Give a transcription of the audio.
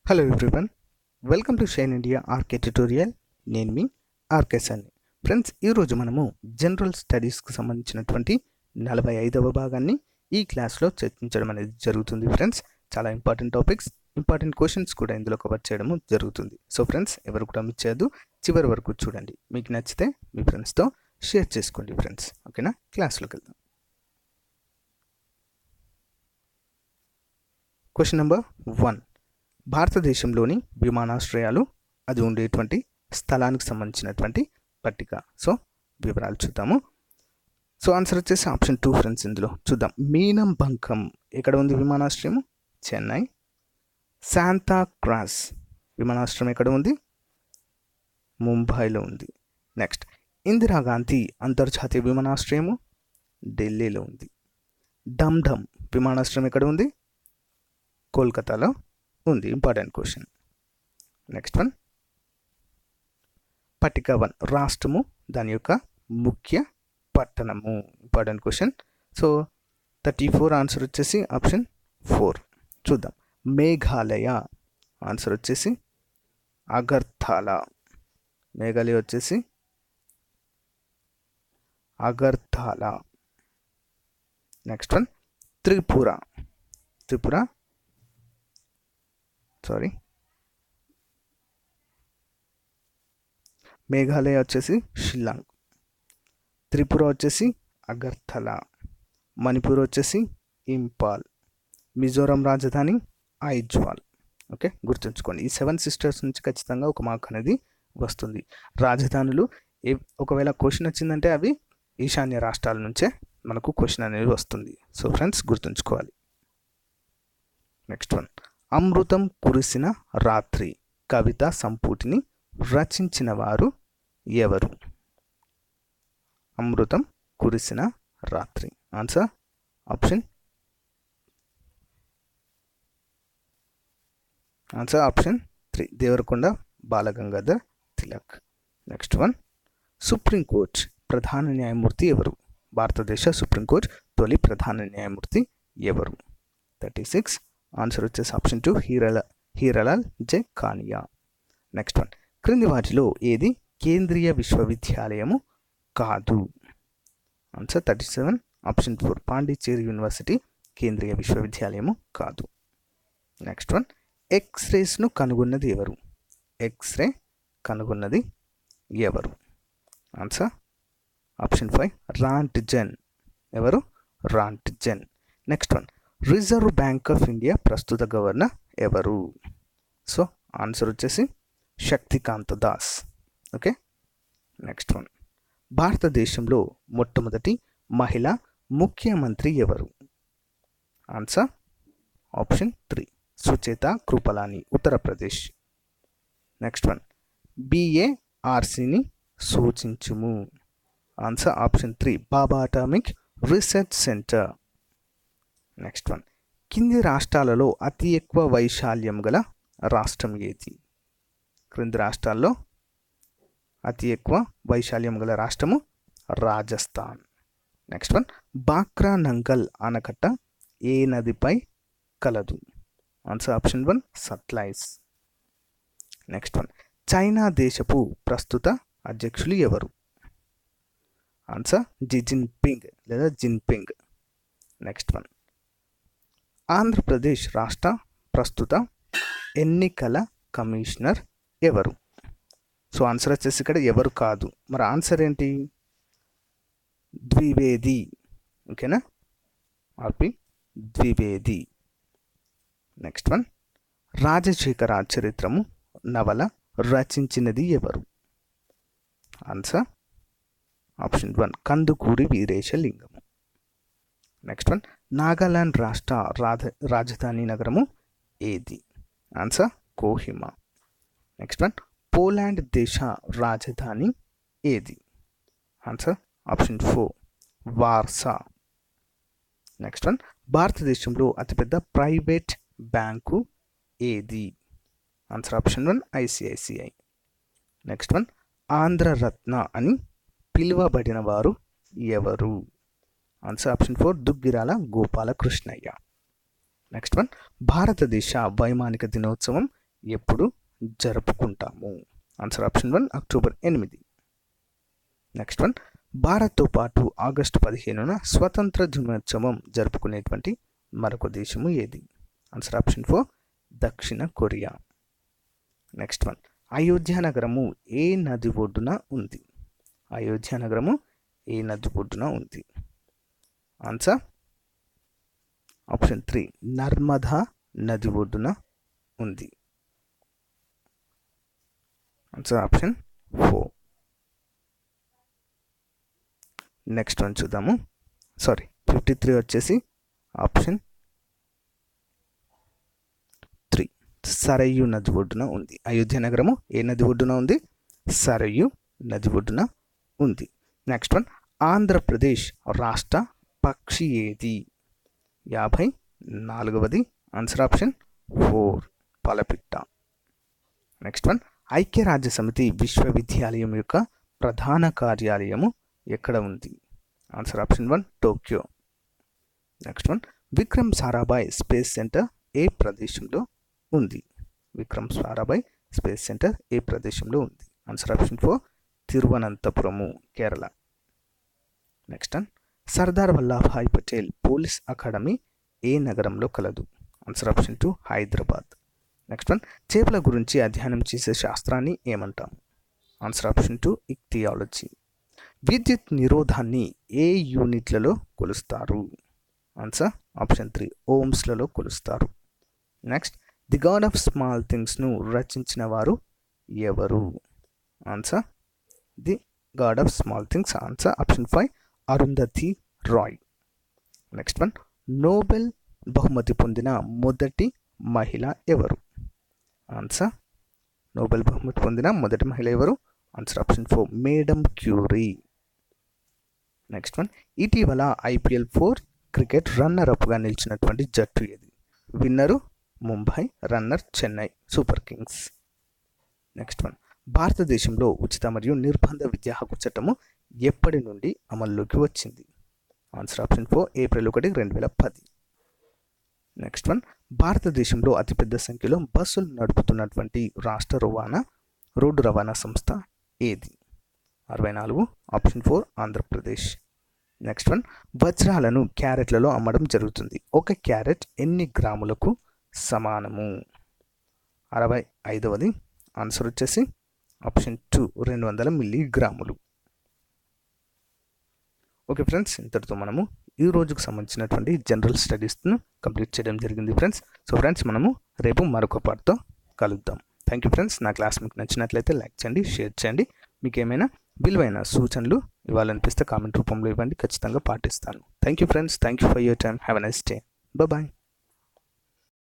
Hello everyone, welcome to Shine India RK tutorial. నేను మీ RK సన్ని. Friends, ఈరోజు మనము జనరల్ స్టడీస్కి సంబంధించినటువంటి 45వ భాగాన్ని ఈ క్లాస్లో చర్చించడం అనేది జరుగుతుంది. ఫ్రెండ్స్, చాలా ఇంపార్టెంట్ టాపిక్స్, ఇంపార్టెంట్ క్వశ్చన్స్ కూడా ఇందులో కవర్ చేయడము జరుగుతుంది. సో ఫ్రెండ్స్, ఎవరు కూడా మిస్ చేయొద్దు, చివరి వరకు చూడండి. మీకు నచ్చితే మీ ఫ్రెండ్స్తో షేర్ చేసుకోండి. ఫ్రెండ్స్, ఓకేనా? క్లాస్లోకి వెళ్దాం. క్వశ్చన్ నెంబర్ 1, భారతదేశంలోని విమానాశ్రయాలు, అది ఉండేటువంటి స్థలానికి సంబంధించినటువంటి పట్టిక. సో వివరాలు చూద్దాము. సో ఆన్సర్ వచ్చేసి ఆప్షన్ 2 ఫ్రెండ్స్. ఇందులో చూద్దాం. మీనంబంకం ఎక్కడ ఉంది విమానాశ్రయం? చెన్నై. శాంతా క్రాస్ విమానాశ్రయం ఎక్కడ ఉంది? ముంబైలో ఉంది. నెక్స్ట్, ఇందిరాగాంధీ అంతర్జాతీయ విమానాశ్రయము ఢిల్లీలో ఉంది. డమ్డమ్ విమానాశ్రయం ఎక్కడ ఉంది? కోల్కతాలో ఉంది. Important question. నెక్స్ట్ వన్, పట్టిక 1, రాష్ట్రము, దాని యొక్క ముఖ్య పట్టణము. Important question. సో 34 ఆన్సర్ వచ్చేసి ఆప్షన్ 4. చూద్దాం. మేఘాలయ ఆన్సర్ వచ్చేసి అగర్తల. మేఘాలయ వచ్చేసి అగర్తల. నెక్స్ట్ వన్, త్రిపుర మేఘాలయ వచ్చేసి షిల్లాంగ్, త్రిపుర వచ్చేసి అగర్తల, మణిపూర్ వచ్చేసి ఇంపాల్, మిజోరం రాజధాని ఐజ్వాల్. ఓకే, గుర్తుంచుకోండి. ఈ 7 సిస్టర్స్ నుంచి ఖచ్చితంగా ఒక మార్క్ అనేది వస్తుంది. రాజధానులు ఒకవేళ క్వశ్చన్ వచ్చిందంటే అవి ఈశాన్య రాష్ట్రాల నుంచే మనకు క్వశ్చన్ అనేది వస్తుంది. సో ఫ్రెండ్స్, గుర్తుంచుకోవాలి. నెక్స్ట్ వన్, అమృతం కురిసిన రాత్రి కవితా సంపుటిని రచించిన వారు ఎవరు? Amrutham Kurisina Ratri. Answer option 3, Devarakonda Balagangadhar Tilak. Next one, supreme court ప్రధాన న్యాయమూర్తి ఎవరు? భారతదేశ సుప్రీంకోర్టు తొలి ప్రధాన న్యాయమూర్తి ఎవరు? 36 ఆన్సర్ వచ్చేసి ఆప్షన్ 2, హీరాలాల్ జే కానియా. నెక్స్ట్ వన్, క్రింది వాటిలో ఏది కేంద్రీయ విశ్వవిద్యాలయము కాదు? ఆన్సర్ 37 ఆప్షన్ 4, పాండిచ్చేరి యూనివర్సిటీ కేంద్రీయ విశ్వవిద్యాలయము కాదు. నెక్స్ట్ వన్, ఎక్స్రేస్ను కనుగొన్నది ఎవరు? ఎక్స్రే కనుగొన్నది ఎవరు? Answer option 5, Roentgen. ఎవరు? Roentgen. Next one, Reserve Bank of India ప్రస్తుత గవర్నర్ ఎవరు? సో ఆన్సర్ వచ్చేసి Shaktikanta Das. Okay. Next one, భారతదేశంలో మొట్టమొదటి మహిళా ముఖ్యమంత్రి ఎవరు? Answer option 3, Sucheta Kripalani, Uttar Pradesh. Next one, BARCని సూచించుము. Answer option 3, Baba atomic research centre. Next one, కింది రాష్ట్రాలలో అతి ఎక్కువ వైశాల్యం గల రాష్ట్రం ఏది? క్రింది రాష్ట్రాల్లో అతి ఎక్కువ వైశాల్యం గల రాష్ట్రము రాజస్థాన్. నెక్స్ట్ వన్, బాక్రా నంగల్ ఆనకట్ట ఏ నదిపై కలదు? Answer option 1, Sutlej. Next one, China దేశపు ప్రస్తుత అధ్యక్షులు ఎవరు? ఆన్సర్ జిన్పింగ్ లేదా జిన్పింగ్. నెక్స్ట్ వన్, ఆంధ్రప్రదేశ్ రాష్ట్ర ప్రస్తుత ఎన్నికల కమిషనర్ ఎవరు? సో ఆన్సర్ వచ్చేసి ఇక్కడ ఎవరు కాదు. మరి ఆన్సర్ ఏంటి? ద్వివేది. ఓకేనా? RP Dwivedi. Next one, Rajasekhara Charitramu నవల రచించినది ఎవరు? Answer option 1, Kandukuri Veeresalingam. Next one, Nagaland రాష్ట్ర రాజధాని నగరము ఏది? Answer Kohima. Next one, Poland దేశ రాజధాని ఏది? Answer option 4, Warsaw. Next one, భారతదేశంలో అతిపెద్ద ప్రైవేట్ బ్యాంకు ఏది? Answer option 1, ICICI. Next one, Andhraratna అని పిలువబడిన వారు ఎవరు? Answer option 4, Duggirala Gopalakrishnayya. Next one, భారతదేశ వైమానిక దినోత్సవం ఎప్పుడు జరుపుకుంటాము? Answer option 1 October 8. Next one, భారత్తో పాటు ఆగస్టు 15న స్వతంత్ర దినోత్సవం జరుపుకునేటువంటి మరొక దేశము ఏది? ఆన్సర్ ఆప్షన్ 4 దక్షిణ కొరియా. నెక్స్ట్ వన్, అయోధ్య నగరము ఏ నది ఒడ్డున ఉంది? అయోధ్య నగరము ఏ నది ఒడ్డున ఉంది? ఆన్సర్ ఆప్షన్ 3 నర్మదా నది ఒడ్డున ఉంది. Answer option 4. నెక్స్ట్ వన్ చూద్దాము. 53 వచ్చేసి ఆప్షన్ 3 సరయు నది ఒడ్డున ఉంది. అయోధ్య నగరము ఏ నది ఒడ్డున ఉంది? సరయు నది ఒడ్డున ఉంది. నెక్స్ట్ వన్, ఆంధ్రప్రదేశ్ రాష్ట్ర పక్షి ఏది? 54వది. ఆన్సర్ ఆప్షన్ 4 పాలపిట్ట. నెక్స్ట్ వన్, ఐక్యరాజ్య సమితి విశ్వవిద్యాలయం యొక్క ప్రధాన కార్యాలయము ఎక్కడ ఉంది? Answer option 1 Tokyo. Next one, Vikram Sarabhai space centre ఏ ప్రదేశంలో ఉంది? విక్రమ్ సారాభాయ్ స్పేస్ సెంటర్ ఏ ప్రదేశంలో ఉంది? Answer option 4 Thiruvananthapuram, Kerala. Next one, Sardar Vallabhbhai Patel police academy ఏ నగరంలో కలదు? Answer option 2 Hyderabad. Next one, చేపల గురించి అధ్యయనం చేసే శాస్త్రాన్ని ఏమంటాం? Answer option 2 ఇక్తియాలజీ. విద్యుత్ నిరోధాన్ని ఏ యూనిట్లలో కొలుస్తారు? ఆన్సర్ ఆప్షన్ 3 ఓమ్స్లలో కొలుస్తారు. Next, the god of small థింగ్స్ను రచించిన వారు ఎవరు? Answer the god of small things. Answer option 5 Arundhati Roy. Next one, Nobel బహుమతి పొందిన మొదటి మహిళ ఎవరు? ఆన్సర్ నోబెల్ బహుమతి పొందిన మొదటి మహిళ ఎవరు? Answer option 4 madam Curie. Next one, ఇటీవల IPL 4 క్రికెట్ రన్నర్ అప్గా నిలిచినటువంటి జట్టు ఏది? Winner Mumbai, runner Chennai super kings. Next one, భారతదేశంలో ఉచిత మరియు నిర్బంధ విద్యా హక్కు చట్టము ఎప్పటి నుండి అమల్లోకి వచ్చింది? Answer option 4 April 1, 2010. Next one, భారతదేశంలో అతిపెద్ద సంఖ్యలో బస్సులు నడుపుతున్నటువంటి రాష్ట్ర రోడ్డు రవాణా సంస్థ ఏది? 64 ఆప్షన్ 4 ఆంధ్రప్రదేశ్. నెక్స్ట్ వన్, వజ్రాలను క్యారెట్లలో అమ్మడం జరుగుతుంది. ఒక క్యారెట్ ఎన్ని గ్రాములకు సమానము? 65వది. ఆన్సర్ వచ్చేసి ఆప్షన్ 2 200 మిల్లీగ్రాములు. ఓకే ఫ్రెండ్స్, ఇంతటితో మనము ఈ రోజుకు సంబంధించినటువంటి జనరల్ స్టడీస్ను కంప్లీట్ చేయడం జరిగింది ఫ్రెండ్స్. సో ఫ్రెండ్స్, మనము రేపు మరొక పార్ట్తో కలుద్దాం. Thank you friends. నా క్లాస్ మీకు నచ్చినట్లయితే లైక్ చేయండి, షేర్ చేయండి. మీకు ఏమైనా విలువైన సూచనలు ఇవ్వాలనిపిస్తే కామెంట్ రూపంలో ఇవ్వండి, ఖచ్చితంగా పాటిస్తాను. Thank you friends. Thank you for your time. Have a nice day. Bye.